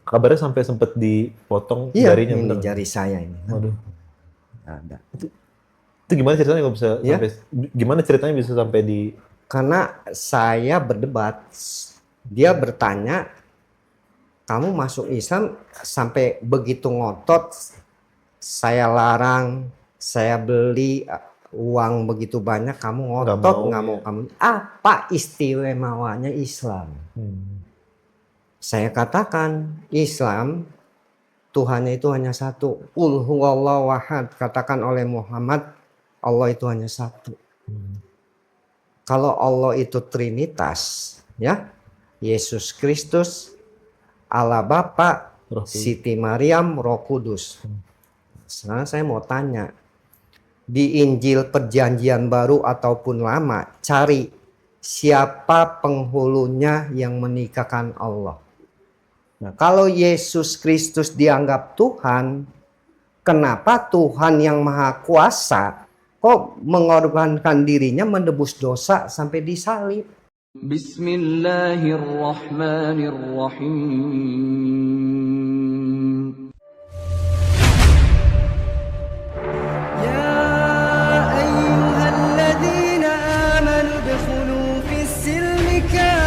kabarnya sampai sempat dipotong Iya, jarinya, ini bener? jari saya ini. Waduh. Ada. Itu gimana ceritanya kok bisa Ya, sampai, gimana ceritanya bisa sampai di... karena saya berdebat. Dia bertanya, kamu masuk Islam sampai begitu ngotot, saya larang, saya beli uang begitu banyak, kamu ngotot nggak mau, ya. kamu. Apa istimewanya Islam? Saya katakan Islam Tuhannya itu hanya satu. Qul huwallahu ahad. Katakan oleh Muhammad, Allah itu hanya satu. Kalau Allah itu Trinitas, ya, Yesus Kristus, Allah Bapa, Siti Maryam, Roh Kudus. Sekarang saya mau tanya, di Injil Perjanjian Baru ataupun Lama, cari siapa penghulunya yang menikahkan Allah. Nah, kalau Yesus Kristus dianggap Tuhan, kenapa Tuhan yang Maha Kuasa kok mengorbankan dirinya menebus dosa sampai disalib? Bismillahirrahmanirrahim. Ya ayyuhalladzina amanu udkhulu fis silmi kaffah.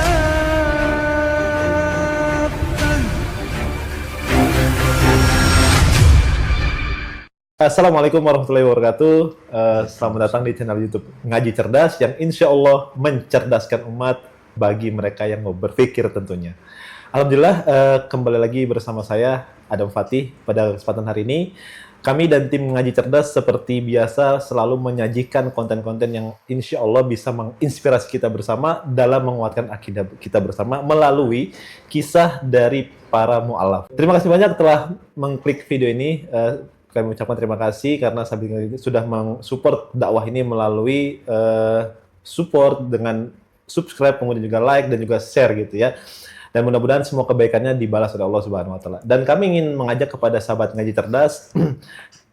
Assalamualaikum warahmatullahi wabarakatuh. Selamat datang di channel YouTube Ngaji Cerdas yang insya Allah mencerdaskan umat bagi mereka yang mau berpikir tentunya. Alhamdulillah, kembali lagi bersama saya Adam Fatih pada kesempatan hari ini. Kami dan tim Ngaji Cerdas seperti biasa selalu menyajikan konten-konten yang insya Allah bisa menginspirasi kita bersama dalam menguatkan akidah kita bersama melalui kisah dari para mu'alaf. Terima kasih banyak telah mengklik video ini. Kami ucapkan terima kasih karena sudah mensupport dakwah ini melalui support dengan subscribe, kemudian juga like dan juga share gitu ya. Dan mudah-mudahan semua kebaikannya dibalas oleh Allah Subhanahu wa taala. Dan kami ingin mengajak kepada sahabat ngaji cerdas,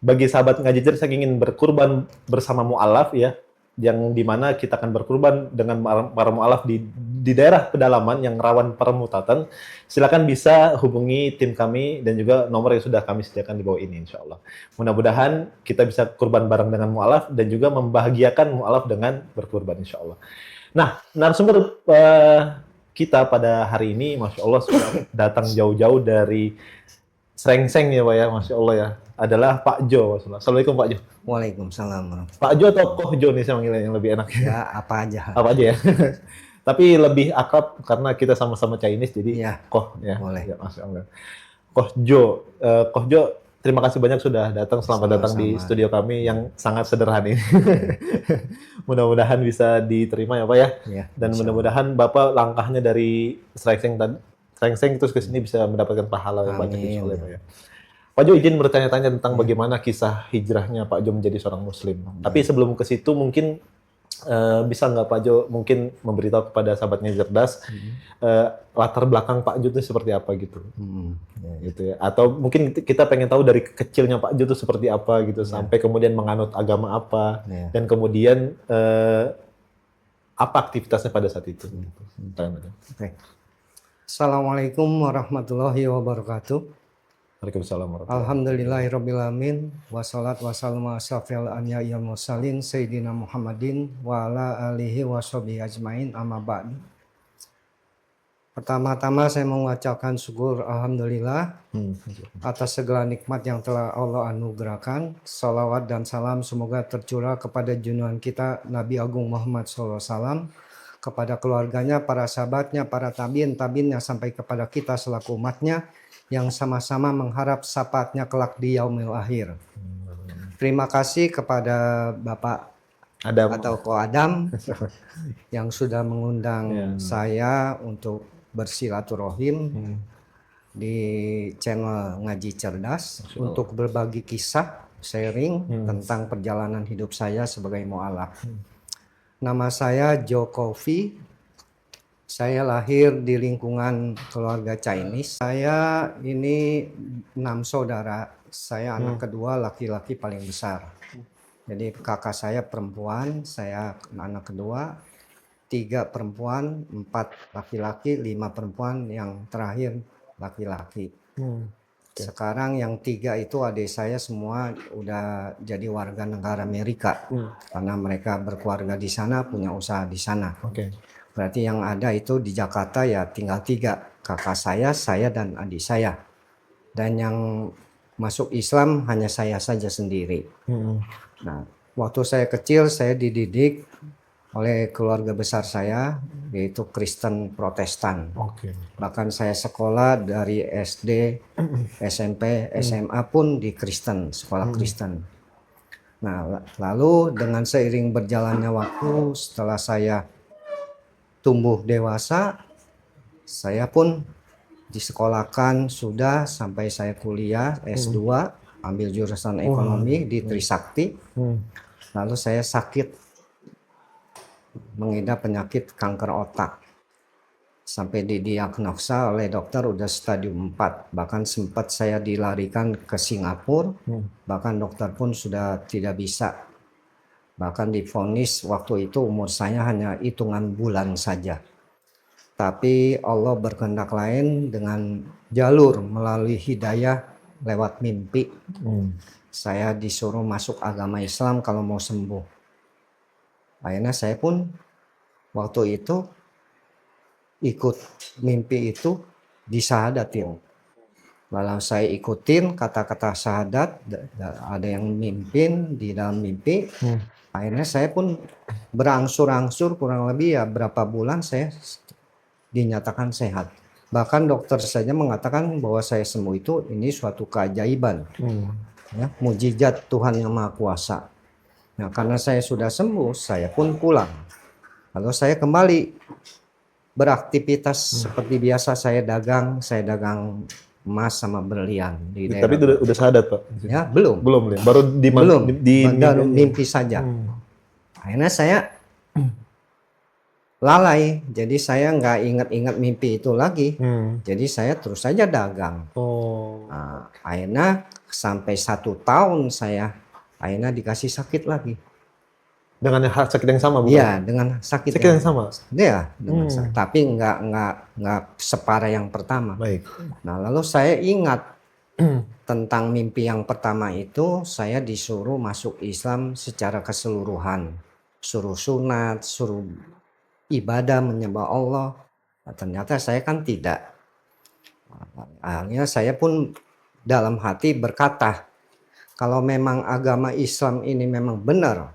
bagi sahabat ngaji cerdas yang ingin berkurban bersama mu'alaf ya, yang dimana kita akan berkurban dengan para mu'alaf di daerah pedalaman yang rawan permutatan, silakan bisa hubungi tim kami dan juga nomor yang sudah kami sediakan di bawah ini insya Allah. Mudah-mudahan kita bisa kurban bareng dengan mu'alaf dan juga membahagiakan mu'alaf dengan berkurban insya Allah. Nah, narasumber kita pada hari ini, Masya Allah, sudah datang jauh-jauh dari Srengseng ya Pak ya, Masya Allah ya, adalah Pak Jo. Assalamualaikum Pak Jo. Waalaikumsalam. Pak Jo atau Koh Jo nih saya manggilnya yang lebih enak. Ya, apa aja. Apa aja ya. Tapi lebih akrab karena kita sama-sama Chinese, jadi Ya, Koh ya. boleh. Ya, Masya Allah. Koh Jo. Koh Jo, terima kasih banyak sudah datang. Selamat datang di studio kami yang sangat sederhana ini. Mudah-mudahan bisa diterima ya Pak ya. Ya, Dan mudah-mudahan Bapak langkahnya dari Srengseng terus ke sini bisa mendapatkan pahala yang banyak insya Allah ya Pak ya. Pak Jo izin bertanya-tanya tentang bagaimana kisah hijrahnya Pak Jo menjadi seorang Muslim. Tapi sebelum ke situ mungkin bisa nggak Pak Jo mungkin memberitahu kepada sahabatnya cerdas latar belakang Pak Jo itu seperti apa gitu, gitu ya. Atau mungkin kita pengen tahu dari kecilnya Pak Jo itu seperti apa gitu sampai kemudian menganut agama apa dan kemudian apa aktivitasnya pada saat itu. Oke. Assalamualaikum warahmatullahi wabarakatuh. Waalaikumsalam warahmatullahi Alhamdulillahirrabbilalamin. Wassalat wassalamu asrafil anbiya'i wal mursalin Sayyidina Muhammadin wa ala alihi wa sahbihi ajmain amma ba'du. Pertama-tama saya mengucapkan syukur Alhamdulillah atas segala nikmat yang telah Allah anugerahkan. Salawat dan salam semoga tercurah kepada junjungan kita Nabi Agung Muhammad SAW, kepada keluarganya, para sahabatnya, para tabiin-tabiinnya, sampai kepada kita selaku umatnya yang sama-sama mengharap syafaatnya kelak di yaumil akhir. Terima kasih kepada Bapak Adam atau Ko Adam yang sudah mengundang saya untuk bersilaturahim di channel Ngaji Cerdas untuk berbagi kisah, sharing tentang perjalanan hidup saya sebagai mu'alaf. Nama saya Jo Kofi. Saya lahir di lingkungan keluarga Chinese. Saya ini 6 saudara. Saya anak kedua, laki-laki paling besar. Jadi kakak saya perempuan, saya anak kedua. 3 perempuan, 4 laki-laki, 5 perempuan, yang terakhir laki-laki. Oke. Sekarang yang 3 itu adik saya semua udah jadi warga negara Amerika. Karena mereka berkeluarga di sana, punya usaha di sana. Oke. Berarti yang ada itu di Jakarta ya tinggal 3. Kakak saya dan adik saya. Dan yang masuk Islam hanya saya saja sendiri. Nah, waktu saya kecil saya dididik oleh keluarga besar saya, yaitu Kristen Protestan. Oke. Bahkan saya sekolah dari SD, SMP, SMA pun di Kristen, sekolah Kristen. Nah, lalu dengan seiring berjalannya waktu, setelah saya tumbuh dewasa, saya pun disekolahkan sudah sampai saya kuliah S2, ambil jurusan ekonomi di Trisakti. Lalu saya sakit, mengidap penyakit kanker otak. Sampai didiagnosa oleh dokter udah stadium 4. Bahkan sempat saya dilarikan ke Singapura. Bahkan dokter pun sudah tidak bisa. Bahkan divonis waktu itu umur saya hanya hitungan bulan saja. Tapi Allah berkehendak lain dengan jalur melalui hidayah lewat mimpi. Saya disuruh masuk agama Islam kalau mau sembuh. Akhirnya saya pun waktu itu ikut mimpi itu disahadatin. Lalu saya ikutin kata-kata syahadat, ada yang mimpin di dalam mimpi. Akhirnya saya pun berangsur-angsur kurang lebih ya berapa bulan saya dinyatakan sehat. Bahkan dokter saja mengatakan bahwa saya sembuh itu ini suatu keajaiban. Ya, mujizat Tuhan yang Maha Kuasa. Nah, karena saya sudah sembuh, saya pun pulang. Lalu saya kembali beraktivitas seperti biasa. Saya dagang emas sama berlian di daerah. Tapi udah sahadat, Pak? Ya, belum. Belum ya? Baru Baru mimpi saja. Akhirnya saya lalai, jadi saya nggak ingat-ingat mimpi itu lagi. Jadi saya terus saja dagang. Nah, akhirnya sampai 1 tahun saya akhirnya dikasih sakit lagi. Dengan sakit yang sama, bukan? Iya, dengan sakit yang sama. Iya, dengan sakit. Tapi nggak separah yang pertama. Baik. Nah, lalu saya ingat tentang mimpi yang pertama itu, saya disuruh masuk Islam secara keseluruhan, suruh sunat, suruh ibadah menyembah Allah. Nah, ternyata saya kan tidak. Akhirnya saya pun dalam hati berkata, kalau memang agama Islam ini memang benar,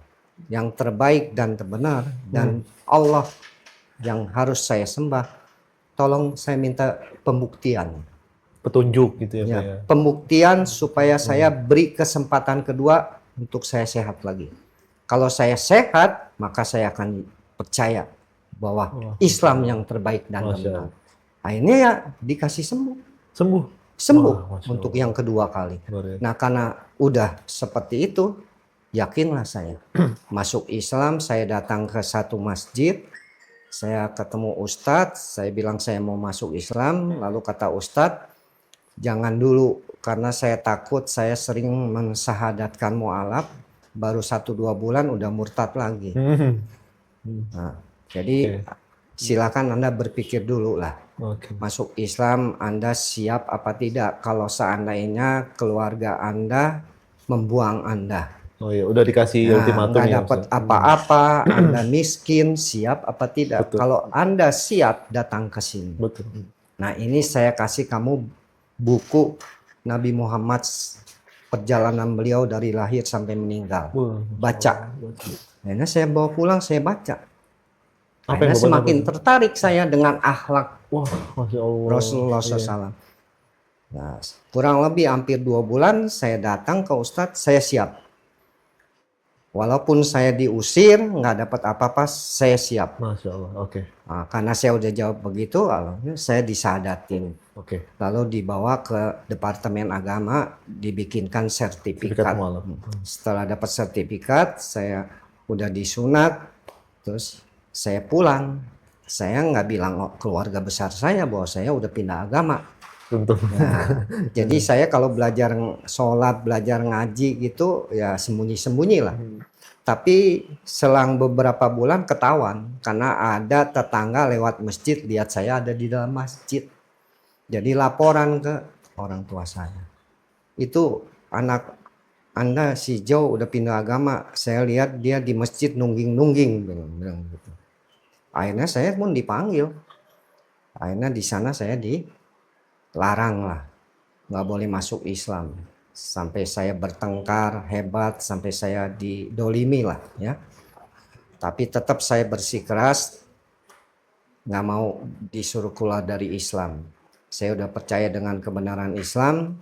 yang terbaik dan terbenar, dan Allah yang harus saya sembah, tolong saya minta pembuktian. Petunjuk gitu ya, Pak ya? Pembuktian supaya saya beri kesempatan kedua untuk saya sehat lagi. Kalau saya sehat, maka saya akan percaya bahwa Islam yang terbaik dan benar. Akhirnya ya dikasih sembuh. Sembuh untuk yang kedua kali. Nah, karena udah seperti itu, yakinlah saya. Masuk Islam, saya datang ke satu masjid, saya ketemu Ustadz, saya bilang saya mau masuk Islam, lalu kata Ustadz, jangan dulu karena saya takut saya sering mensahadatkan mu'alaf, baru 1-2 bulan udah murtad lagi. Nah, jadi silakan Anda berpikir dulu lah. Masuk Islam Anda siap apa tidak kalau seandainya keluarga Anda membuang Anda. Oh iya, udah dikasih ultimatum nggak ya. dapat apa-apa, Anda miskin, siap apa tidak? Betul. Kalau Anda siap, datang ke sini. Betul. Nah, ini saya kasih kamu buku Nabi Muhammad, perjalanan beliau dari lahir sampai meninggal. Baca. Akhirnya saya bawa pulang, saya baca. Akhirnya semakin tertarik saya dengan akhlak Masya Allah. Rasulullah SAW. Nah, kurang lebih hampir 2 bulan saya datang ke Ustadz, saya siap. Walaupun saya diusir, nggak dapat apa-apa, saya siap. Masya Allah, oke. Nah, karena saya udah jawab begitu, saya disadatin. Lalu dibawa ke Departemen Agama, dibikinkan sertifikat. Setelah dapat sertifikat, saya udah disunat, terus saya pulang. Saya nggak bilang keluarga besar saya bahwa saya udah pindah agama. Nah, jadi saya kalau belajar sholat, belajar ngaji gitu ya sembunyi-sembunyi lah. Tapi selang beberapa bulan ketahuan karena ada tetangga lewat masjid lihat saya ada di dalam masjid. Jadi laporan ke orang tua saya. Itu anak Anda si Joe udah pindah agama. Saya lihat dia di masjid nungging-nungging bilang gitu. Akhirnya saya pun dipanggil. Akhirnya di sana saya dilarang lah. Nggak boleh masuk Islam. Sampai saya bertengkar hebat, sampai saya didolimi lah ya. Tapi tetap saya bersikeras nggak mau disuruh keluar dari Islam. Saya udah percaya dengan kebenaran Islam,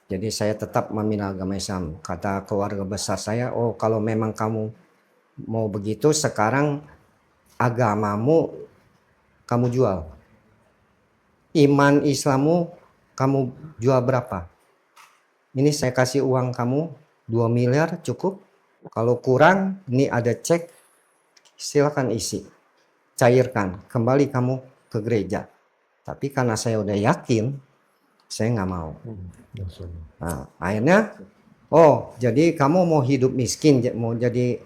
jadi saya tetap membela agama Islam. Kata keluarga besar saya, oh kalau memang kamu mau begitu, sekarang agamamu kamu jual. Iman Islammu kamu jual berapa? Ini saya kasih uang kamu 2 miliar cukup. Kalau kurang, ini ada cek, silakan isi. Cairkan, kembali kamu ke gereja. Tapi karena saya udah yakin, saya nggak mau. Nah, akhirnya, oh jadi kamu mau hidup miskin, mau jadi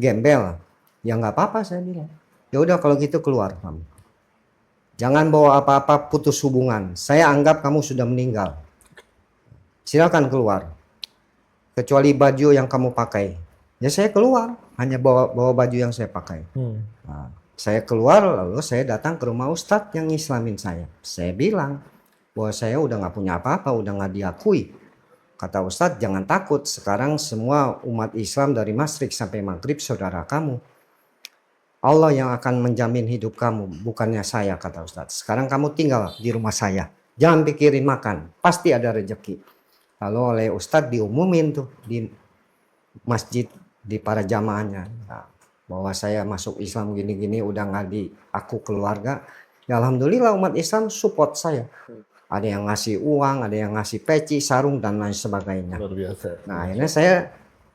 gembel? Ya nggak apa-apa saya bilang. Ya udah kalau gitu keluar kamu. Jangan bawa apa-apa, putus hubungan. Saya anggap kamu sudah meninggal. Silakan keluar. Kecuali baju yang kamu pakai. Ya saya keluar, hanya bawa baju yang saya pakai. Nah, saya keluar lalu saya datang ke rumah Ustadz yang Islamin saya. Saya bilang bahwa saya udah nggak punya apa-apa, udah nggak diakui. Kata Ustadz jangan takut, sekarang semua umat Islam dari Masyrik sampai Maghrib saudara kamu. Allah yang akan menjamin hidup kamu, bukannya saya, kata Ustadz. Sekarang kamu tinggal di rumah saya. Jangan pikirin makan, pasti ada rezeki. Lalu oleh Ustadz diumumin tuh di masjid, di para jamaahnya. Nah, bahwa saya masuk Islam gini-gini, udah nggak di aku keluarga. Ya Alhamdulillah umat Islam support saya. Ada yang ngasih uang, ada yang ngasih peci, sarung, dan lain sebagainya. Luar biasa. Nah akhirnya saya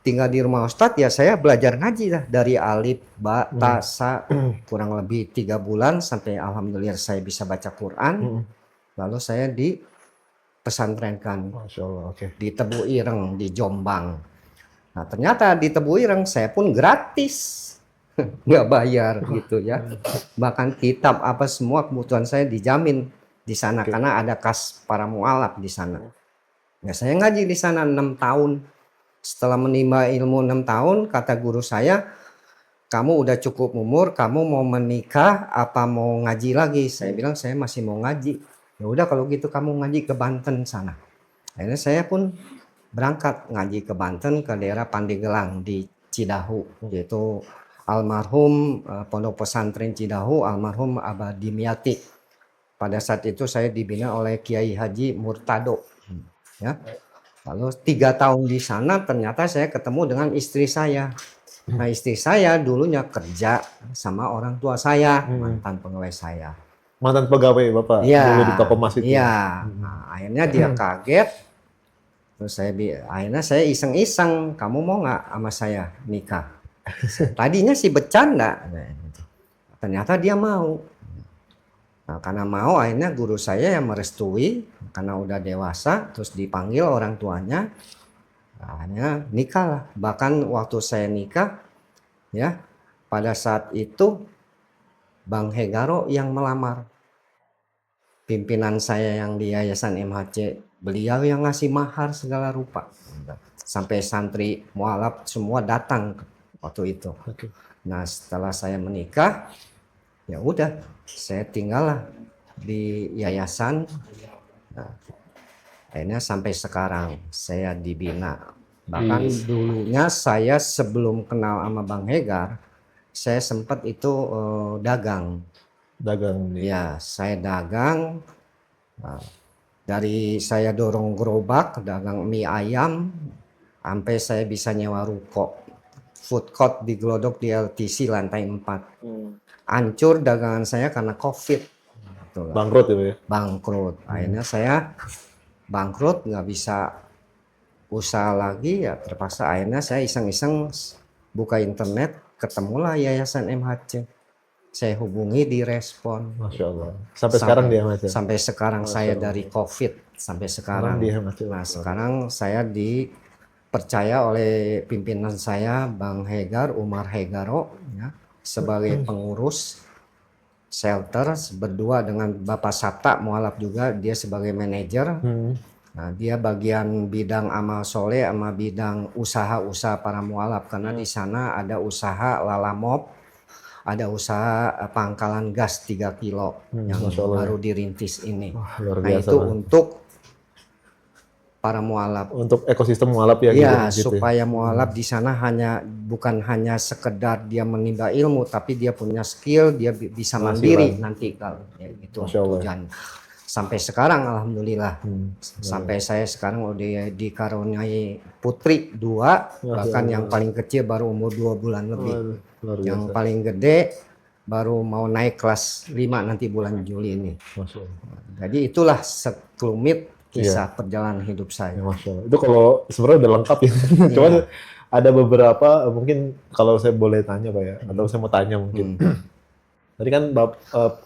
tinggal di rumah Ustadz, ya saya belajar ngaji lah dari alif, ba, ta, sa, kurang lebih 3 bulan sampai alhamdulillah saya bisa baca Quran. Lalu saya dipesantrenkan Masya Allah, oke. di Tebu Ireng di Jombang. Nah ternyata di Tebu Ireng saya pun gratis, nggak bayar gitu ya. Bahkan kitab apa semua kebutuhan saya dijamin di sana karena ada kas para mualaf di sana. Ya saya ngaji di sana 6 tahun. Setelah menimba ilmu 6 tahun, kata guru saya, kamu udah cukup umur, kamu mau menikah apa mau ngaji lagi? Saya bilang saya masih mau ngaji. Ya udah kalau gitu kamu ngaji ke Banten sana. Akhirnya saya pun berangkat ngaji ke Banten, ke daerah Pandeglang di Cidahu, yaitu almarhum Pondok Pesantren Cidahu, almarhum Abah Dimyati. Pada saat itu saya dibina oleh Kiai Haji Murtado. Ya. Lalu 3 tahun di sana ternyata saya ketemu dengan istri saya. Nah istri saya dulunya kerja sama orang tua saya, mantan pegawai saya. Mantan pegawai Bapak dulu di toko emas itu. Iya. Nah, akhirnya dia kaget. Terus akhirnya saya iseng-iseng, kamu mau nggak sama saya nikah? Tadinya sih bercanda. Ternyata dia mau. Nah, karena mau akhirnya guru saya yang merestui karena udah dewasa, terus dipanggil orang tuanya, akhirnya nikah lah. Bahkan waktu saya nikah, ya pada saat itu Bang Hegaro yang melamar. Pimpinan saya yang di Yayasan MHC, beliau yang ngasih mahar segala rupa. Sampai santri mualaf semua datang waktu itu. Nah setelah saya menikah, ya udah saya tinggal lah di yayasan. Nah, akhirnya sampai sekarang saya dibina. Bahkan dulunya saya sebelum kenal sama Bang Hegar, saya sempat itu dagang. Dagang. Ya saya dagang. Nah, dari saya dorong gerobak, dagang mie ayam, sampai saya bisa nyewa ruko. Food court di Glodok di LTC lantai 4. Hancur dagangan saya karena COVID. Bangkrut ya, Pak ya? Bangkrut. Akhirnya saya bangkrut, nggak bisa usaha lagi, ya terpaksa akhirnya saya iseng-iseng buka internet, ketemulah Yayasan MHC. Saya hubungi, direspon. Masya Allah. Sampai sekarang dia MHC? Sampai sekarang saya dari COVID sampai sekarang. Nah sekarang saya dipercaya oleh pimpinan saya Bang Hegar, Umar Hegaro, ya, sebagai pengurus. shelter berdua dengan Bapak Sabta mualaf juga, dia sebagai manajer. Nah, dia bagian bidang amal soleh sama bidang usaha-usaha para mualaf, karena di sana ada usaha lalamop, ada usaha pangkalan gas 3 kilo yang Masya Allah. baru dirintis ini. Wah, luar Nah, biasa, itu Mas. untuk para mualaf. Untuk ekosistem mualaf ya, Ya, gitu, supaya mualaf di sana bukan hanya sekedar dia menimba ilmu, tapi dia punya skill, dia bisa mandiri nanti kalau ya, itu Masya Allah. tujuan. Sampai sekarang alhamdulillah, sampai saya sekarang udah dikaruniai putri 2, bahkan yang paling kecil baru umur 2 bulan lebih. Luar Yang biasa. paling gede baru mau naik kelas 5 nanti bulan Juli ini. Masya Allah. Jadi itulah sekelumit kisah perjalanan hidup Ya, saya. Masya Allah. Itu kalau sebenarnya udah lengkap ya. Cuman ada beberapa mungkin kalau saya boleh tanya Pak ya, atau saya mau tanya mungkin. Tadi kan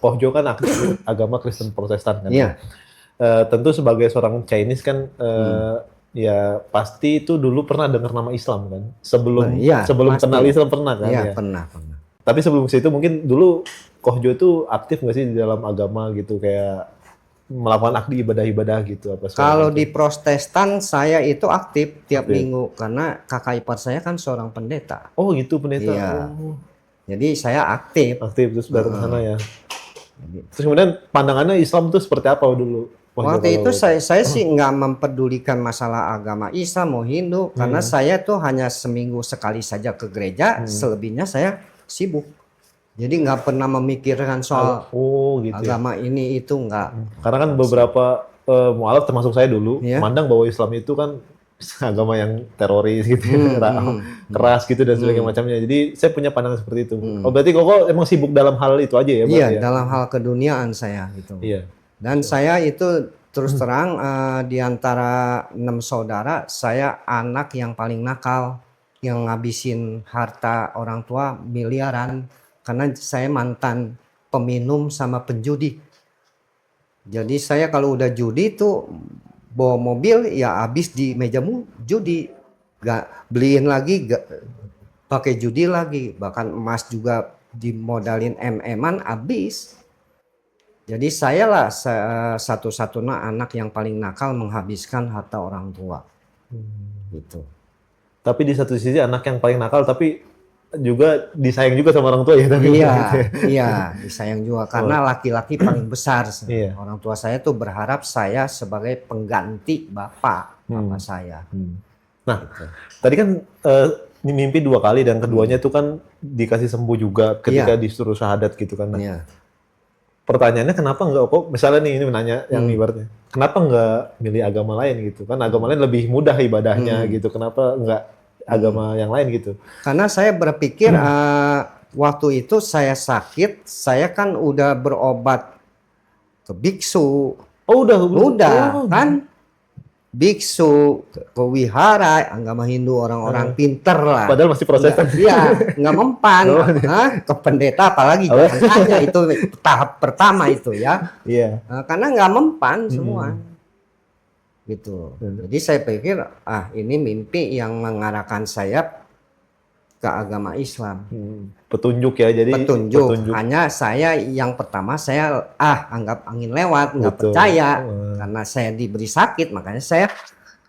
Poh Jo kan aktif agama Kristen Protestan kan. Iya. Tentu sebagai seorang Chinese kan ya pasti itu dulu pernah dengar nama Islam kan. Sebelum Iya, sebelum pasti. kenal Islam pernah kan Iya, ya. pernah. Tapi sebelum situ mungkin dulu Koh Jo itu aktif nggak sih di dalam agama gitu, kayak melakukan akdi ibadah-ibadah gitu apa segala Kalau macam? di Protestan saya itu aktif tiap minggu karena kakak ipar saya kan seorang pendeta. Oh gitu pendeta. Iya. Oh, Jadi saya aktif. aktif terus datang ke sana ya. Terus kemudian pandangannya Islam tuh seperti apa dulu? Koh Jo Waktu itu kalau- saya sih nggak mempedulikan masalah agama Islam mau Hindu karena saya tuh hanya seminggu sekali saja ke gereja, selebihnya saya sibuk. Jadi nggak pernah memikirkan soal Oh gitu ya. agama ini itu nggak. Karena kan beberapa mualaf termasuk saya dulu Iya. mandang bahwa Islam itu kan agama yang teroris gitu, keras gitu dan sebagainya macamnya. Jadi saya punya pandangan seperti itu. Oh berarti Koko emang sibuk dalam hal itu aja ya? Iya, berarti ya? dalam hal keduniaan saya gitu. Iya. Dan saya itu terus terang di antara 6 saudara, saya anak yang paling nakal, yang ngabisin harta orang tua miliaran karena saya mantan peminum sama penjudi. Jadi saya kalau udah judi tuh bawa mobil ya habis di meja judi, gak beliin lagi, gak pakai judi lagi, bahkan emas juga dimodalin MM-an habis. Jadi saya lah satu-satunya anak yang paling nakal menghabiskan harta orang tua. Gitu. Tapi di satu sisi anak yang paling nakal tapi juga disayang juga sama orang tua ya. Tapi Iya, gitu ya. iya, disayang juga karena laki-laki paling besar. Iya. Orang tua saya tuh berharap saya sebagai pengganti bapak saya. Nah, tadi kan mimpi 2 kali dan keduanya itu kan dikasih sembuh juga ketika disuruh syahadat gitu kan. Nah, Iya. pertanyaannya kenapa nggak kok misalnya nih ini menanya yang ibaratnya kenapa nggak milih agama lain gitu kan, agama lain lebih mudah ibadahnya gitu, kenapa nggak agama yang lain gitu? Karena saya berpikir waktu itu saya sakit, saya kan udah berobat ke biksu, Oh udah udah kan biksu ke wihara, agama Hindu orang-orang pinter lah. padahal masih proses kan. Iya, nggak mempan. Hah? Ke pendeta apalagi jangan tanya, itu tahap pertama itu ya. Iya. Karena nggak mempan semua. Gitu. Jadi saya pikir ini mimpi yang mengarahkan saya ke agama Islam. Petunjuk ya, jadi Petunjuk. Hanya saya yang pertama saya anggap angin lewat, nggak Betul. percaya karena saya diberi sakit, makanya saya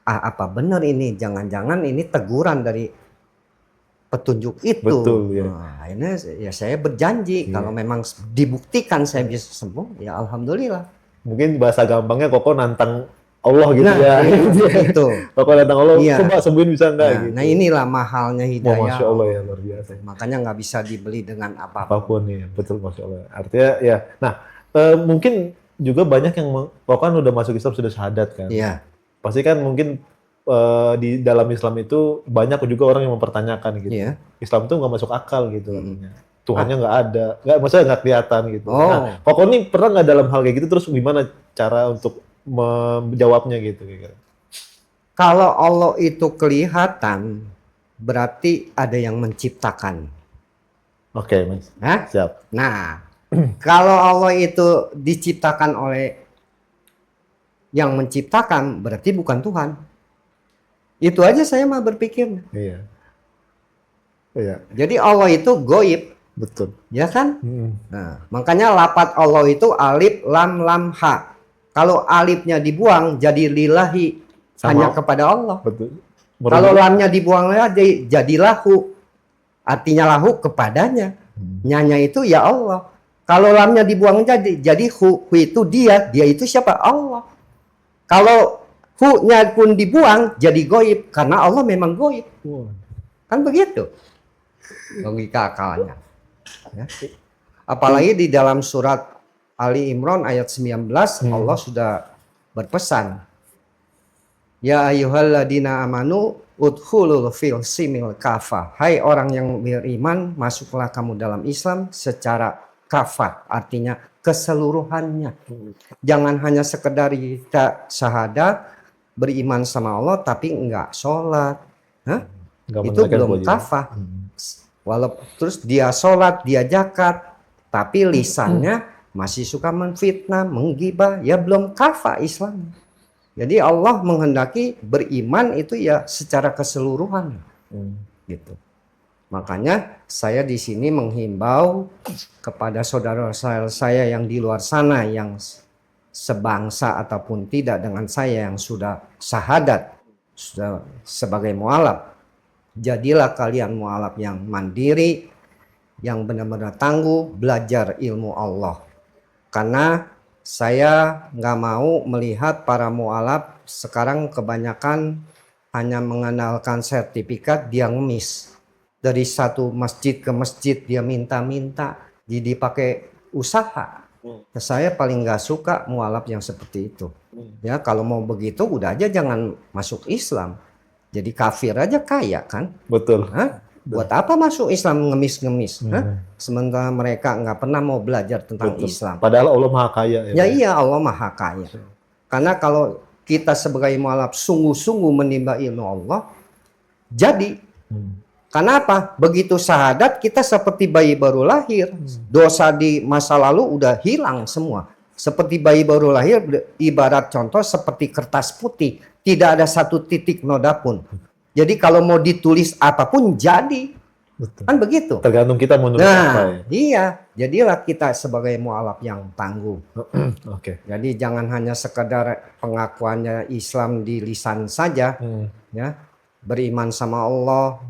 apa benar ini, jangan-jangan ini teguran dari petunjuk itu. Betul, ya. Nah, akhirnya ya saya berjanji kalau memang dibuktikan saya bisa sembuh, ya alhamdulillah. Mungkin bahasa gampangnya Koko nantang Allah gitu Nah, ya. itu. Koko nantang Allah, Iya. coba sembuhin bisa nggak gitu. Nah inilah mahalnya Wah, hidayah. Masya Allah ya, luar biasa. Makanya nggak bisa dibeli dengan apapun. Apapun ya, betul Masya Allah. Artinya ya, nah mungkin juga banyak yang Koko kan udah masuk Islam sudah syahadat kan. Iya. Pasti kan mungkin di dalam Islam itu banyak juga orang yang mempertanyakan gitu. Iya. Islam tuh nggak masuk akal gitu artinya. Tuhannya nggak ada, maksudnya nggak kelihatan gitu. Oh. Nah, Koko nih pernah nggak dalam hal kayak gitu, terus gimana cara untuk menjawabnya gitu? Kalau Allah itu kelihatan, berarti ada yang menciptakan. Oke, Mas. Hah? Siap. Nah, kalau Allah itu diciptakan oleh yang menciptakan, berarti bukan Tuhan. Itu aja saya mah berpikir. Iya. Iya. Jadi Allah itu goib. Betul. Ya kan? Hmm. Nah, makanya lafadz Allah itu alif lam lam ha. Kalau alifnya dibuang jadi lillahi, Sama- hanya kepada Allah. Betul. Kalau lamnya dibuang jadi lahu, artinya lahu kepadanya. Nyanya itu ya Allah. Kalau lamnya dibuang jadi hu itu dia itu siapa? Allah. Kalau hu-nya pun dibuang jadi goib, karena Allah memang goib. Kan begitu logika akalnya. Ya. Apalagi di dalam surat Ali Imran ayat 19 Allah sudah berpesan, ya ayyuhalladzina amanu udkhulul fil simil kafah. Hai orang yang beriman, masuklah kamu dalam Islam secara kafah, artinya keseluruhannya. Jangan hanya sekedar kita syahadat beriman sama Allah tapi enggak sholat. Hah? Itu belum kafah. Walaupun terus dia sholat, dia zakat, tapi lisannya masih suka menfitnah, menggibah, ya belum kafah Islam. Jadi Allah menghendaki beriman itu ya secara keseluruhan, gitu. Makanya saya di sini menghimbau kepada saudara saya yang di luar sana yang sebangsa ataupun tidak dengan saya yang sudah syahadat, sudah sebagai mualaf. Jadilah kalian mualaf yang mandiri, yang benar-benar tangguh, belajar ilmu Allah. Karena saya nggak mau melihat para mualaf sekarang kebanyakan hanya mengandalkan sertifikat, dia ngemis. Dari satu masjid ke masjid dia minta-minta, jadi pakai usaha. Saya paling nggak suka mualaf yang seperti itu. Ya kalau mau begitu udah aja jangan masuk Islam. Jadi kafir aja kaya kan? Betul. Hah? Buat apa masuk Islam ngemis-ngemis? Sementara mereka nggak pernah mau belajar tentang Islam. Padahal Allah Maha Kaya. Ya iya, Allah Maha Kaya. Karena kalau kita sebagai mualaf sungguh-sungguh menimba ilmu Allah, jadi. Karena apa? Begitu syahadat kita seperti bayi baru lahir. Dosa di masa lalu udah hilang semua. Seperti bayi baru lahir, ibarat contoh seperti kertas putih. Tidak ada satu titik noda pun. Jadi kalau mau ditulis apapun jadi. Betul. Kan begitu. Tergantung kita mau nulis apa ya. Iya. Jadilah kita sebagai mualaf yang tangguh. Oke. Jadi jangan hanya sekedar pengakuannya Islam di lisan saja. Ya. Beriman sama Allah.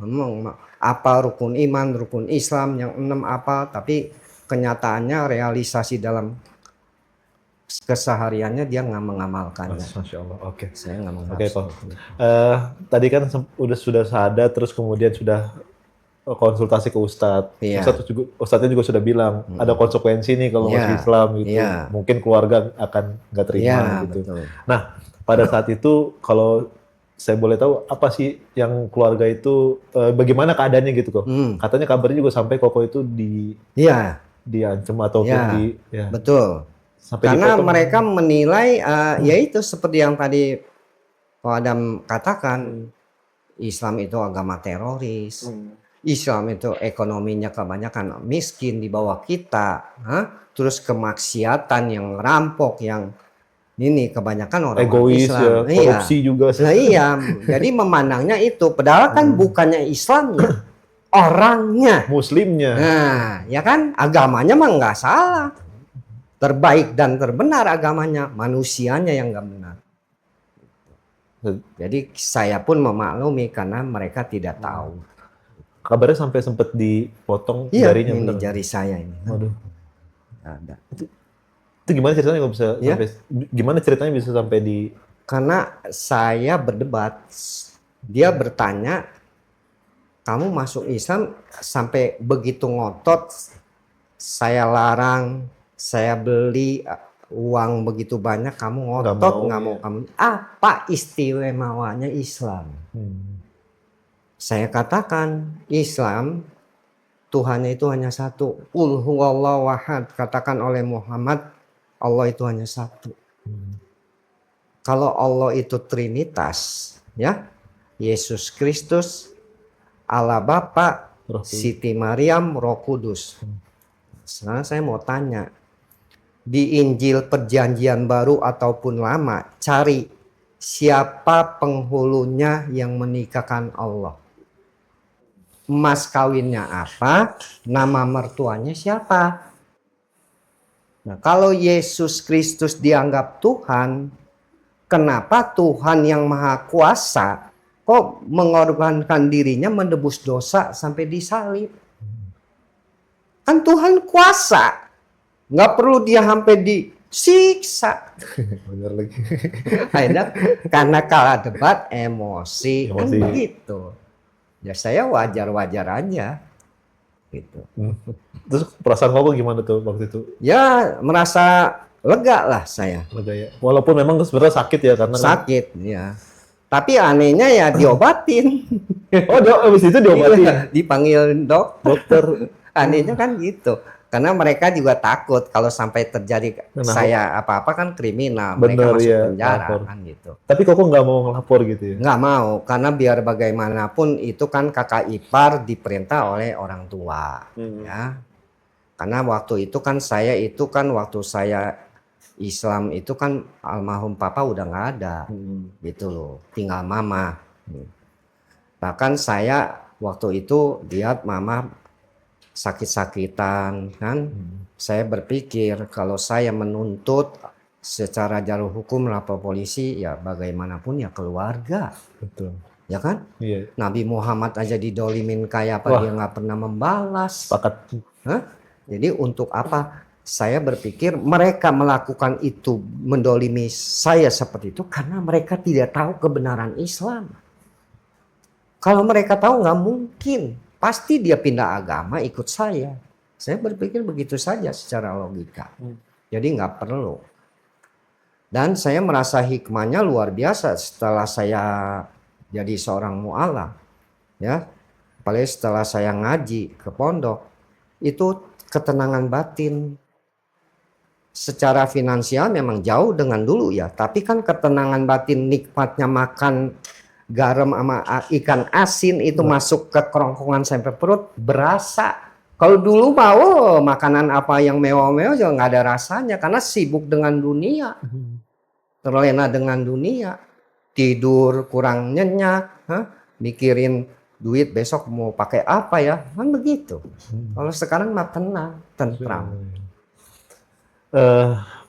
Apa rukun iman, rukun Islam, yang 6 apa. Tapi kenyataannya realisasi dalam kesehariannya dia nggak mengamalkannya. Masya Allah. Oke. Saya nggak mengamalkan. Oke, Pak. Tadi kan sudah sadar, terus kemudian sudah konsultasi ke Ustadz. Iya. Ustadznya juga sudah bilang ada konsekuensi nih kalau masuk Islam gitu. Iya. Mungkin keluarga akan nggak terima Iya, gitu. betul. Nah, pada saat itu kalau saya boleh tahu apa sih yang keluarga itu bagaimana keadaannya gitu kok? Katanya kabarnya juga sampai Koko itu Iya. diancam ataupun Ya, betul. sampai Karena dipotong. mereka menilai yaitu seperti yang tadi Pak Adam katakan, Islam itu agama teroris. Islam itu ekonominya kebanyakan miskin di bawah kita. Terus kemaksiatan yang rampok, yang ini kebanyakan orang egois Islam. ya, korupsi juga. Nah, iya, jadi memandangnya itu. Padahal kan bukannya Islamnya, orangnya. Muslimnya. Nah, ya kan agamanya mah nggak salah. Terbaik dan terbenar agamanya, manusianya yang nggak benar. Jadi saya pun memaklumi karena mereka tidak tahu. Kabarnya sampai sempat dipotong Iya, jarinya. ini bener. jari saya ini. Waduh. Ada. Itu gimana ceritanya kok bisa Ya. sampai gimana ceritanya bisa sampai di Karena saya berdebat, dia bertanya, kamu masuk Islam sampai begitu ngotot, saya larang, saya beli uang begitu banyak, kamu ngotot nggak mau kamu. Apa istimewanya Islam? Saya katakan Islam Tuhannya itu hanya satu. Qul huwallahu ahad, katakan oleh Muhammad, Allah itu hanya satu. Kalau Allah itu Trinitas, ya, Yesus Kristus, Allah Bapa, Siti Maryam, Roh Kudus. Sekarang saya mau tanya, di Injil Perjanjian Baru ataupun Lama, cari siapa penghulunya yang menikahkan Allah. mas kawinnya apa, nama mertuanya siapa. Nah, kalau Yesus Kristus dianggap Tuhan, kenapa Tuhan yang Maha Kuasa kok mengorbankan dirinya menebus dosa sampai disalib? Kan Tuhan kuasa, nggak perlu dia sampai disiksa. Bener lagi. Akhirnya karena kalah debat emosi, kan Emosi. begitu. Ya saya wajar-wajar aja gitu. Terus perasaan Koko gimana tuh waktu itu? Ya merasa lega lah saya. Lega ya. Walaupun memang sebenarnya sakit ya karena kan- Sakit ya. Tapi anehnya ya diobatin. Oh, abis itu diobatin Iya, dipanggil dokter. Anehnya kan gitu. Karena mereka juga takut kalau sampai terjadi Nah, saya apa-apa kan kriminal. bener, Mereka masuk iya, penjara lapor. kan gitu. Tapi Koko nggak mau ngelapor gitu ya? Nggak mau, karena biar bagaimanapun itu kan kakak ipar diperintah oleh orang tua. Ya. Karena waktu itu kan waktu saya Islam itu kan almarhum papa udah nggak ada. Gitu loh, tinggal mama. Bahkan saya waktu itu lihat mama sakit-sakitan kan. Saya berpikir kalau saya menuntut secara jalur hukum lapor polisi ya bagaimanapun ya keluarga. Betul. Ya kan? Iya. Nabi Muhammad aja didolimin kayak apa, Wah. dia nggak pernah membalas. Sepakat. Hah? Jadi untuk apa? Saya berpikir mereka melakukan itu, mendolimi saya seperti itu karena mereka tidak tahu kebenaran Islam. Kalau mereka tahu nggak mungkin, pasti dia pindah agama ikut saya. Saya berpikir begitu saja secara logika. Jadi nggak perlu. Dan saya merasa hikmahnya luar biasa setelah saya jadi seorang mu'alaf. Ya, apalagi setelah saya ngaji ke pondok, itu ketenangan batin. Secara finansial memang jauh dengan dulu ya, tapi kan ketenangan batin, nikmatnya makan garam sama ikan asin itu masuk ke kerongkongan sampai perut berasa. Kalau dulu mau makanan apa yang mewah-mewah juga nggak ada rasanya karena sibuk dengan dunia, terlena dengan dunia, tidur kurang nyenyak, mikirin duit besok mau pakai apa ya, kan begitu. Kalau sekarang mah tenang, tentram.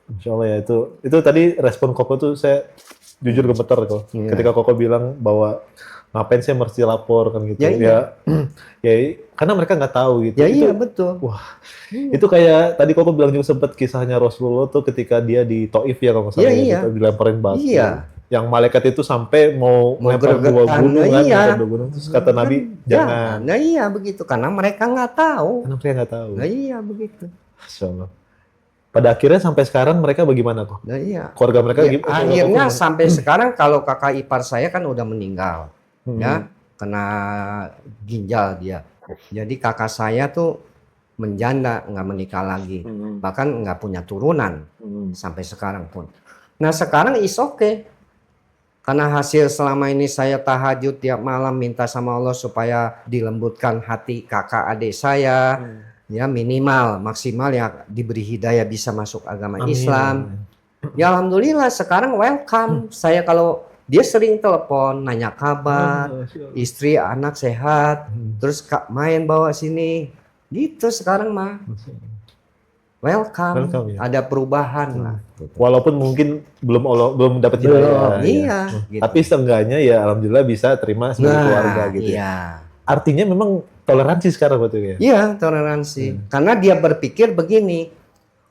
Insya Allah ya itu tadi respon Koko tuh saya jujur gemeter kok. Iya. Ketika Koko bilang bahwa ngapain saya mesti lapor kan gitu. Ya, iya. Ya karena mereka nggak tahu gitu. Ya Itu, iya betul. Wah, itu kayak tadi Koko bilang juga sempat kisahnya Rasulullah tuh ketika dia di Taif ya kalau nggak salah Iya, ya, iya. gitu, dilemparin batu. Iya. Yang malaikat itu sampai mau lempar gregetan, dua gunung kan, iya. lempar dua gunung. Terus kata Nabi jangan. Nah iya begitu karena mereka nggak tahu. Karena mereka nggak tahu. Nah iya begitu. Masya Allah. Pada akhirnya sampai sekarang mereka bagaimana kok? Nah iya. Keluarga mereka Ya, gimana? akhirnya sampai sekarang kalau kakak ipar saya kan udah meninggal, ya kena ginjal dia. Jadi kakak saya tuh menjanda, nggak menikah lagi, bahkan nggak punya turunan sampai sekarang pun. Nah sekarang is okay. Karena hasil selama ini saya tahajud tiap malam minta sama Allah supaya dilembutkan hati kakak adik saya. Ya minimal maksimal ya diberi hidayah bisa masuk agama Amin. Islam. Ya alhamdulillah sekarang welcome. Saya kalau dia sering telepon nanya kabar, istri anak sehat, terus main bawa sini. Gitu sekarang mah. Welcome. Welcome, ya. Ada perubahan lah. Gitu. Walaupun mungkin belum dapat hidayah. Iya. Gitu. Tapi seenggaknya ya alhamdulillah bisa terima sebagai keluarga gitu. Iya. Artinya memang toleransi sekarang betul ya. Iya, toleransi. Karena dia berpikir begini,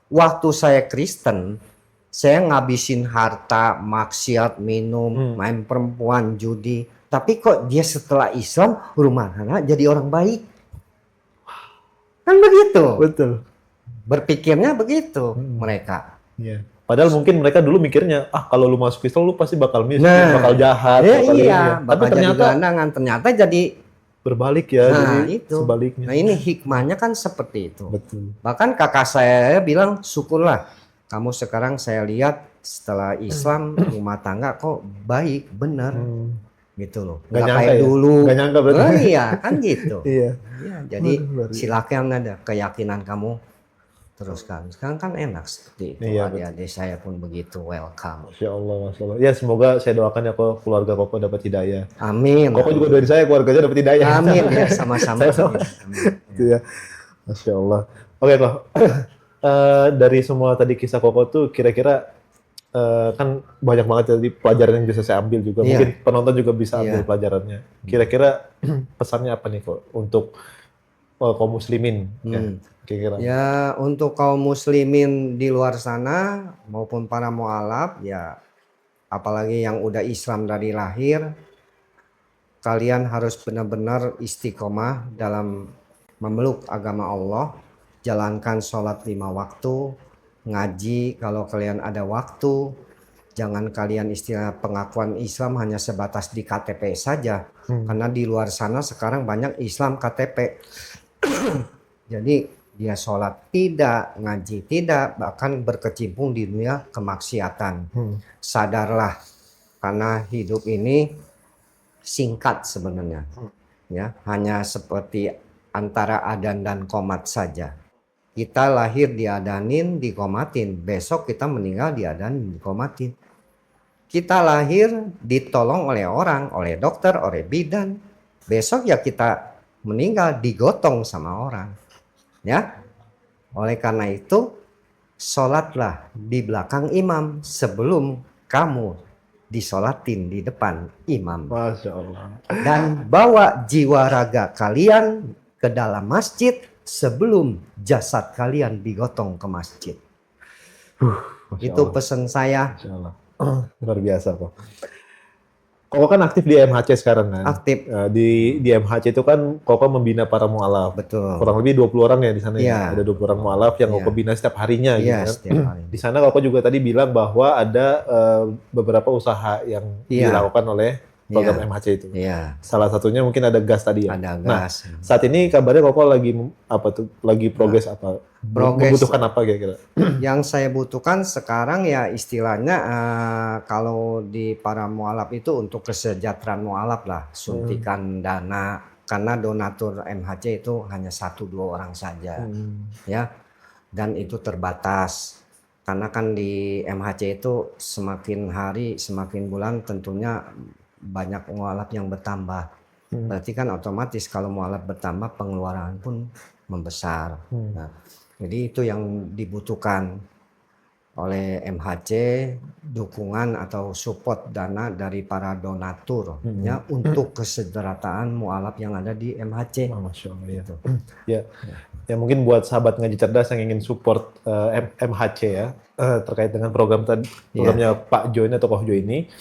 waktu saya Kristen, saya ngabisin harta, maksiat, minum, main perempuan, judi. Tapi kok dia setelah Islam, rumah anak jadi orang baik. Kan begitu. Betul. Berpikirnya begitu mereka. Iya. Padahal mungkin mereka dulu mikirnya, kalau lu masuk Islam lu pasti bakal miskin, Nah, bakal jahat, Ya, bakal ini iya, ya. Tapi bakal jadi ternyata gelandangan. Ternyata jadi, berbalik ya, nah jadi itu. sebaliknya. Nah ini hikmahnya kan seperti itu. Betul. Bahkan kakak saya bilang, syukurlah kamu sekarang saya lihat setelah Islam rumah tangga kok baik, benar. Gitu loh. Nggak Nggak nyangka kayak ya? dulu. Nggak nyangka berarti. Iya, kan gitu. Iya. Ya, jadi Luar biasa. silakan ada keyakinan kamu teruskan. Sekarang kan enak seperti itu. Iya, Adik-adik saya pun begitu, welcome. Masya Allah, Masya Allah. Ya semoga saya doakan ya kok keluarga Koko dapat hidayah. Amin. Koko juga doain saya keluarganya dapat hidayah. Amin ya, sama-sama. Sama-sama. Amin. Gitu ya. Masya Allah. Oke kok. Dari semua tadi kisah Koko tuh kira-kira kan banyak banget tadi pelajaran yang bisa saya ambil juga. Iya. Mungkin penonton juga bisa ambil Iya. pelajarannya. Kira-kira pesannya apa nih kok untuk kaum muslimin? Ya, kira-kira. Ya, untuk kaum muslimin di luar sana maupun para mualaf, ya apalagi yang udah Islam dari lahir, kalian harus benar-benar istiqomah dalam memeluk agama Allah, jalankan sholat 5 waktu, ngaji kalau kalian ada waktu, jangan kalian istilah pengakuan Islam hanya sebatas di KTP saja, karena di luar sana sekarang banyak Islam KTP. Jadi dia sholat tidak, ngaji tidak, bahkan berkecimpung di dunia kemaksiatan. Sadarlah, karena hidup ini singkat sebenarnya, ya hanya seperti antara adzan dan qomat saja. Kita lahir diadanin, dikomatin, besok kita meninggal diadanin, dikomatin. Kita lahir ditolong oleh orang, oleh dokter, oleh bidan, besok ya kita meninggal digotong sama orang. Ya, oleh karena itu sholatlah di belakang imam sebelum kamu disolatin di depan imam. Masya Allah. Dan bawa jiwa raga kalian ke dalam masjid sebelum jasad kalian digotong ke masjid. Masya Itu Allah. pesan saya. Masya Allah. Luar biasa kok. Koko kan aktif di MHC sekarang kan? Aktif. Di MHC itu kan Koko membina para mualaf. Betul. Kurang lebih 20 orang ya di sana Iya. ya. Ada 20 orang mualaf yang Iya. Koko bina setiap harinya gitu Iya, kan. setiap hari. Di sana Koko juga tadi bilang bahwa ada beberapa usaha yang Iya. dilakukan oleh program Iya. MHC itu. Iya, Salah satunya mungkin ada gas tadi ya. ada Nah, gas. saat ini kabarnya Koko lagi apa tuh? Lagi progres apa? Progres. Membutuhkan apa kira-kira? Yang saya butuhkan sekarang ya istilahnya kalau di para mualaf itu untuk kesejahteraan mualaf lah, suntikan dana, karena donatur MHC itu hanya 1-2 orang saja, ya, dan itu terbatas. Karena kan di MHC itu semakin hari semakin bulan tentunya banyak mualaf yang bertambah. Berarti kan otomatis kalau mualaf bertambah pengeluaran pun membesar. Nah, jadi itu yang dibutuhkan oleh MHC, dukungan atau support dana dari para donatur ya untuk kesejahteraan mualaf yang ada di MHC. Oh, Masya Allah ya. Ya mungkin buat sahabat ngaji cerdas yang ingin support MHC ya terkait dengan programnya Pak Jo ini atau Koh Jo ini,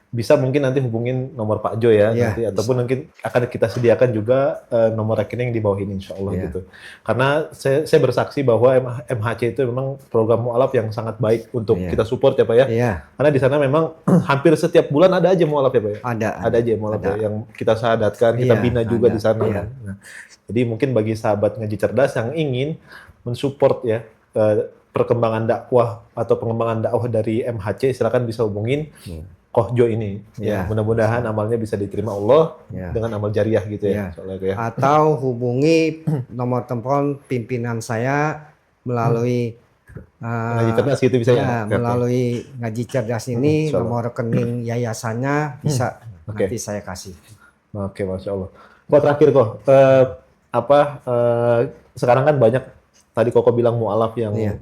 bisa mungkin nanti hubungin nomor Pak Jo ya, Iya, nanti ataupun mungkin akan kita sediakan juga nomor rekening di bawah ini insya Allah Iya. gitu. Karena saya bersaksi bahwa MHC itu memang program mualaf yang sangat baik untuk Iya. kita support ya Pak ya. Iya, Karena di sana memang hampir setiap bulan ada aja mualaf ya Pak ya. Ada aja mualaf ada. ya, yang kita sahadatkan, kita Iya, bina juga ada. di sana. Iya. Kan. Nah, jadi mungkin bagi sahabat ngaji cerdas yang ingin mensupport ya perkembangan dakwah atau pengembangan dakwah dari MHC, silakan bisa hubungin Koh Jo ini. Ya, Iya. mudah-mudahan amalnya bisa diterima Allah Iya. dengan amal jariah gitu ya. Iya. Insya Allah ya. Atau hubungi nomor telepon pimpinan saya melalui Ngaji cerdas gitu bisa ya. ya, Oke, oke. melalui ngaji cerdas ini, Insya Allah. nomor rekening yayasannya bisa Oke. nanti saya kasih. Oke, Masya Allah. Kok terakhir kok, sekarang kan banyak tadi Koko bilang mualaf yang Iya.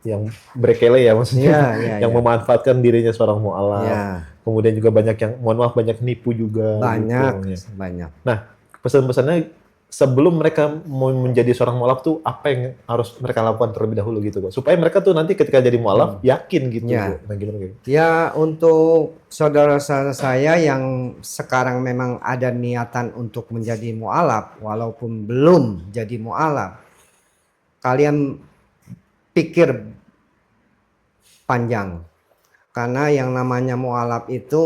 yang berkele ya maksudnya, Iya, iya, yang iya. memanfaatkan dirinya seorang mualaf. Ya, Kemudian juga banyak yang, mohon maaf, banyak nipu juga. banyak, gitu, ya. banyak. Nah, pesan-pesannya sebelum mereka mau menjadi seorang mualaf tuh apa yang harus mereka lakukan terlebih dahulu gitu, Kok? Supaya mereka tuh nanti ketika jadi mualaf yakin gitu. Ya. Kok. Nah, gimana gitu? Ya, untuk saudara-saudara saya yang sekarang memang ada niatan untuk menjadi mualaf, walaupun belum jadi mualaf, kalian pikir panjang. Karena yang namanya mualaf itu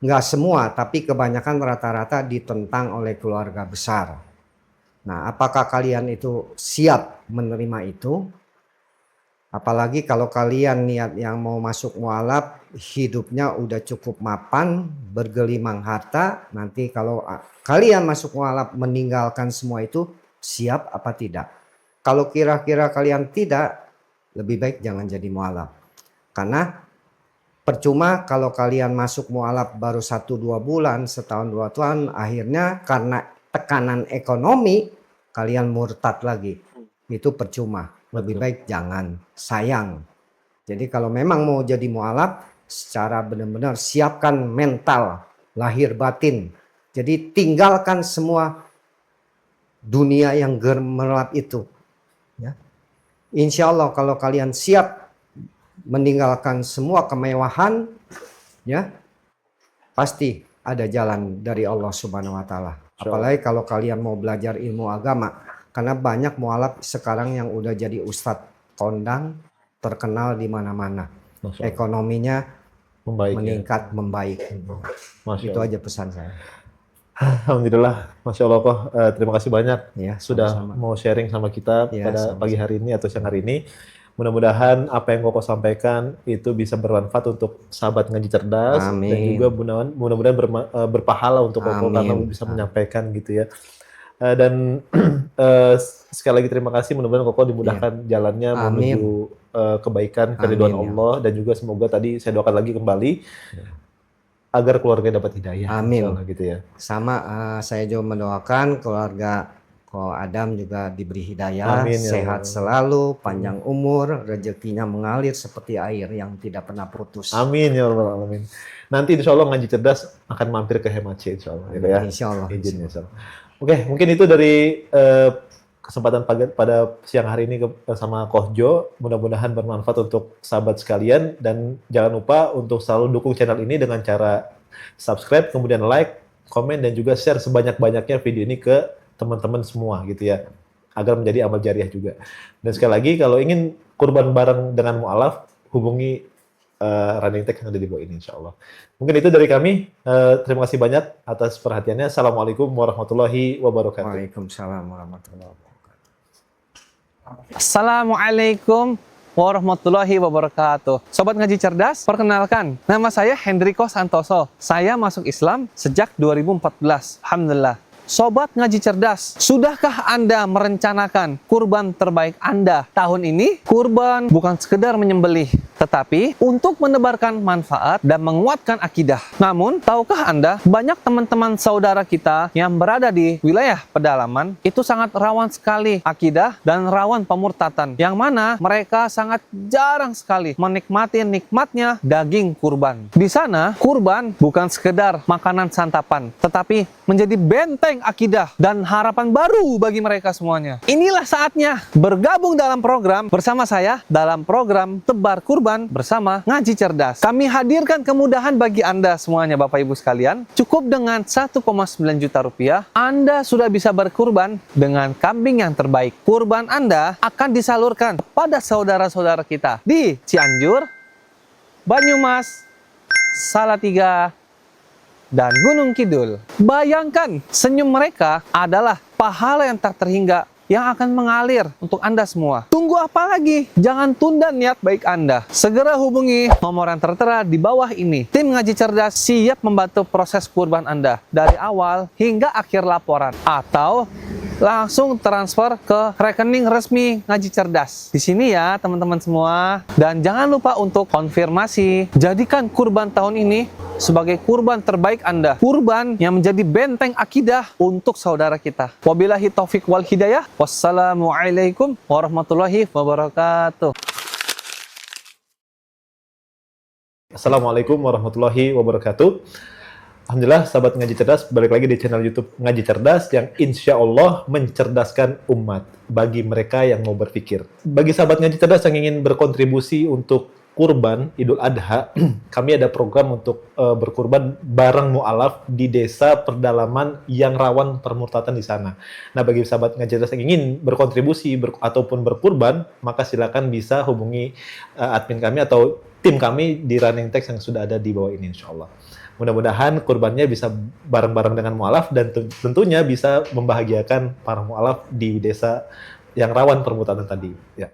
nggak semua, tapi kebanyakan rata-rata ditentang oleh keluarga besar. Nah, apakah kalian itu siap menerima itu? Apalagi kalau kalian niat yang mau masuk mualaf, hidupnya udah cukup mapan, bergelimang harta. Nanti kalau kalian masuk mualaf meninggalkan semua itu, siap apa tidak? Kalau kira-kira kalian tidak, lebih baik jangan jadi mualaf. Karena percuma kalau kalian masuk mualaf baru 1-2 bulan, setahun 2 tahun, akhirnya karena tekanan ekonomi kalian murtad lagi. Itu percuma. Lebih baik jangan, sayang. Jadi kalau memang mau jadi mualaf, secara benar-benar siapkan mental, lahir batin. Jadi tinggalkan semua dunia yang gemerlap itu. Ya. Insya Allah kalau kalian siap meninggalkan semua kemewahan, ya pasti ada jalan dari Allah Subhanahu Wa Taala. Apalagi kalau kalian mau belajar ilmu agama, karena banyak mualaf sekarang yang udah jadi ustadz kondang, terkenal di mana-mana. Ekonominya Membaik, meningkat, membaik. Masya Itu Allah. aja pesan saya. Alhamdulillah, Masya Allah kok. Terima kasih banyak Ya, sudah sama-sama. mau sharing sama kita Ya, pada sama-sama. pagi hari ini atau siang hari ini. Mudah-mudahan apa yang Koko sampaikan itu bisa bermanfaat untuk sahabat ngaji cerdas dan Amin. juga mudah-mudahan berpahala untuk Koko Amin. karena bisa menyampaikan gitu ya. Dan sekali lagi terima kasih, mudah-mudahan Koko dimudahkan jalannya Amin. menuju kebaikan, keridhaan Amin, ya. Allah, dan juga semoga tadi saya doakan lagi kembali agar keluarga dapat hidayah. Amin. Insyaallah gitu ya. Sama saya juga mendoakan keluarga Ko Adam juga diberi hidayah, Amin, ya sehat Allah. selalu, panjang umur, rezekinya mengalir seperti air yang tidak pernah putus. Amin ya rabbal alamin. Nanti insya Allah ngaji cerdas akan mampir ke Hemace insya Allah, gitu ya. Insya Allah. Izin insya Allah. Oke, mungkin itu dari kesempatan pada siang hari ini sama Koh Jo. Mudah-mudahan bermanfaat untuk sahabat sekalian, dan jangan lupa untuk selalu dukung channel ini dengan cara subscribe, kemudian like, komen, dan juga share sebanyak-banyaknya video ini ke teman-teman semua gitu ya, agar menjadi amal jariah juga. Dan sekali lagi kalau ingin kurban bareng dengan mualaf, hubungi Running Tech yang ada di bawah ini insya Allah. Mungkin itu dari kami. Terima kasih banyak atas perhatiannya. Assalamualaikum warahmatullahi wabarakatuh. Waalaikumsalam warahmatullahi wabarakatuh. Assalamualaikum warahmatullahi wabarakatuh. Sobat Ngaji Cerdas, perkenalkan, nama saya Hendriko Santoso. Saya masuk Islam sejak 2014. Alhamdulillah. Sobat Ngaji Cerdas, sudahkah Anda merencanakan kurban terbaik Anda tahun ini? Kurban bukan sekedar menyembelih, tetapi untuk menebarkan manfaat dan menguatkan akidah. Namun, tahukah Anda, banyak teman-teman saudara kita yang berada di wilayah pedalaman itu sangat rawan sekali akidah dan rawan pemurtatan, yang mana mereka sangat jarang sekali menikmati nikmatnya daging kurban. Di sana, kurban bukan sekedar makanan santapan, tetapi menjadi benteng akidah dan harapan baru bagi mereka semuanya. Inilah saatnya bergabung dalam program bersama saya dalam program Tebar Kurban bersama Ngaji Cerdas. Kami hadirkan kemudahan bagi Anda semuanya, Bapak Ibu sekalian. Cukup dengan 1,9 juta rupiah, Anda sudah bisa berkurban dengan kambing yang terbaik. Kurban Anda akan disalurkan pada saudara-saudara kita di Cianjur, Banyumas, Salatiga, dan Gunung Kidul. Bayangkan, senyum mereka adalah pahala yang tak terhingga yang akan mengalir untuk Anda semua. Tunggu apa lagi? Jangan tunda niat baik Anda. Segera hubungi nomor yang tertera di bawah ini. Tim Ngaji Cerdas siap membantu proses kurban Anda dari awal hingga akhir laporan, atau langsung transfer ke rekening resmi Ngaji Cerdas. Di sini ya teman-teman semua. Dan jangan lupa untuk konfirmasi. Jadikan kurban tahun ini sebagai kurban terbaik Anda. Kurban yang menjadi benteng akidah untuk saudara kita. Wabillahi taufik wal hidayah. Wassalamualaikum warahmatullahi wabarakatuh. Assalamualaikum warahmatullahi wabarakatuh. Alhamdulillah, sahabat Ngaji Cerdas, balik lagi di channel YouTube Ngaji Cerdas yang insya Allah mencerdaskan umat bagi mereka yang mau berpikir. Bagi sahabat Ngaji Cerdas yang ingin berkontribusi untuk kurban Idul Adha, kami ada program untuk berkurban bareng mu'alaf di desa pedalaman yang rawan permurtatan di sana. Nah, bagi sahabat Ngaji Cerdas yang ingin berkontribusi ataupun berkurban, maka silakan bisa hubungi admin kami atau tim kami di Running Text yang sudah ada di bawah ini insya Allah. Mudah-mudahan kurbannya bisa bareng-bareng dengan mu'alaf dan tentunya bisa membahagiakan para mu'alaf di desa yang rawan permurtatan tadi. Ya.